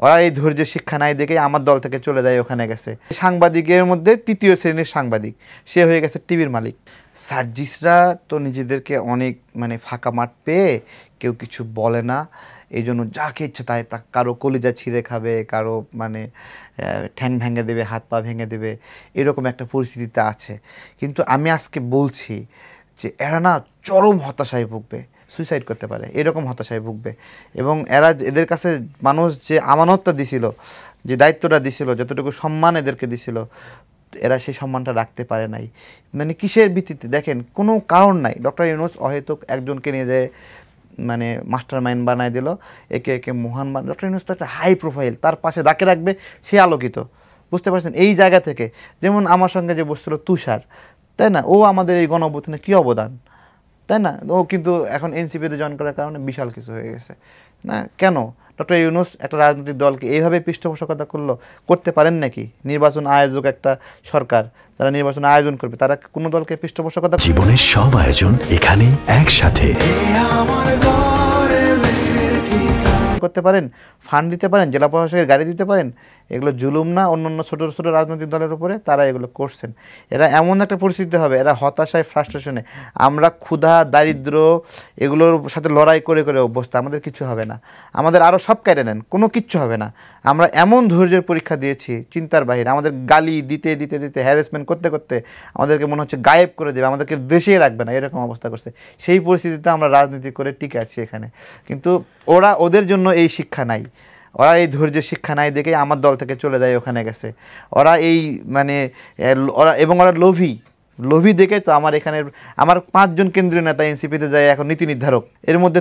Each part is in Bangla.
ওরা এই ধৈর্যের শিক্ষা নাই দেখেই আমার দল থেকে চলে যায়, ওখানে গেছে। সাংবাদিকের মধ্যে তৃতীয় শ্রেণীর সাংবাদিক, সে হয়ে গেছে টিভির মালিক। সার্জিসরা তো নিজেদেরকে অনেক ফাঁকা মাঠ পেয়ে কেউ কিছু বলে না, এই জন্য যাকে ইচ্ছে তাই কারো কলিজা ছিঁড়ে খাবে, কারো ঠ্যাং ভেঙে দেবে, হাত পা ভেঙে দেবে, এরকম একটা পরিস্থিতিতে আছে। কিন্তু আমি আজকে বলছি যে এরা না চরম হতাশায় ভুগবে, সুইসাইড করতে পারে, এরকম হতাশায় ভুগবে। এবং এদের কাছে মানুষ যে আমানতটা দিছিল, যে দায়িত্বটা দিছিল, যতটুকু সম্মান এদেরকে দিছিল, এরা সেই সম্মানটা রাখতে পারে নাই। কিসের ভিত্তিতে দেখেন, কোনো কারণ নাই। ডক্টর ইউনূস অহেতুক একজনকে নিয়ে যায় মাস্টার মাইন্ড বানায় দিল, একে একে মহান ডক্টর ইউনূস তো একটা হাই প্রোফাইল, তার পাশে যাকে রাখবে সে আলোকিত, বুঝতে পারছেন? এই জায়গা থেকে যেমন আমার সঙ্গে যে বসছিল তুষার, তাই না, ও আমাদের এই গণঅভ্যুত্থানে কী অবদান, তাই না? ও কিন্তু এখন এনসিপিতে জয়েন করার কারণে বিশাল কিছু হয়ে গেছে না। কেন ডক্টর ইউনূস একটা রাজনৈতিক দলকে এইভাবে পৃষ্ঠপোষকতা করতে পারেন নাকি? নির্বাচন আয়োজক একটা সরকার, যারা নির্বাচন আয়োজন করবে, তারা কোনো দলকে পৃষ্ঠপোষকতা? জীবনের সব আয়োজন এখানে একসাথে করতে পারেন, ফান্ড দিতে পারেন, জেলা প্রশাসকের গাড়ি দিতে পারেন। এগুলো জুলুম না অন্য ছোটো ছোটো রাজনৈতিক দলের উপরে? তারা এগুলো করছেন। এরা এমন একটা পরিস্থিতি হবে, এরা হতাশায়, ফ্রাস্ট্রেশনে, আমরা ক্ষুধা, দারিদ্র এগুলোর সাথে লড়াই করে করে অভ্যস্ত, আমাদের কিছু হবে না, আমাদের আরও সব কেটে নেন, কোনো কিচ্ছু হবে না। আমরা এমন ধৈর্যের পরীক্ষা দিয়েছি চিন্তার বাহিরে, আমাদের গালি দিতে দিতে দিতে, হ্যারাসমেন্ট করতে করতে আমাদেরকে মনে হচ্ছে গায়েব করে দেবে, আমাদেরকে দেশেই রাখবে না, এরকম অবস্থা করছে। সেই পরিস্থিতিতে আমরা রাজনীতি করে টিকে আছি এখানে। কিন্তু ওদের জন্য এই শিক্ষা নাই, ওরা এই ধৈর্যের শিক্ষা নাই দেখেই আমার দল থেকে চলে যায়, ওখানে গেছে। ওরা ওরা লোভী দেখে তো আমার 5 জন কেন্দ্রীয় নেতা এনসিপিতে যায় এখন নীতি নির্ধারক। এর মধ্যে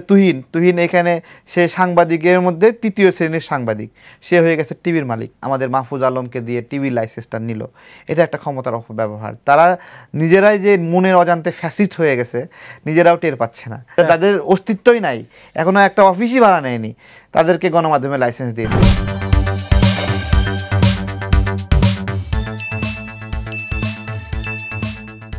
তুহিন এখানে সে সাংবাদিকের মধ্যে তৃতীয় শ্রেণীর সাংবাদিক, সে হয়ে গেছে টিভির মালিক। আমাদের মাহফুজ আলমকে দিয়ে টিভির লাইসেন্সটা নিল, এটা একটা ক্ষমতার অপব্যবহার। তারা নিজেরাই যে মনের অজান্তে ফ্যাসিস্ট হয়ে গেছে, নিজেরাও টের পাচ্ছে না, তাদের অস্তিত্বই নাই, এখনও একটা অফিসই ভাড়া নেয়নি, তাদেরকে গণমাধ্যমে লাইসেন্স দিয়ে দিচ্ছে।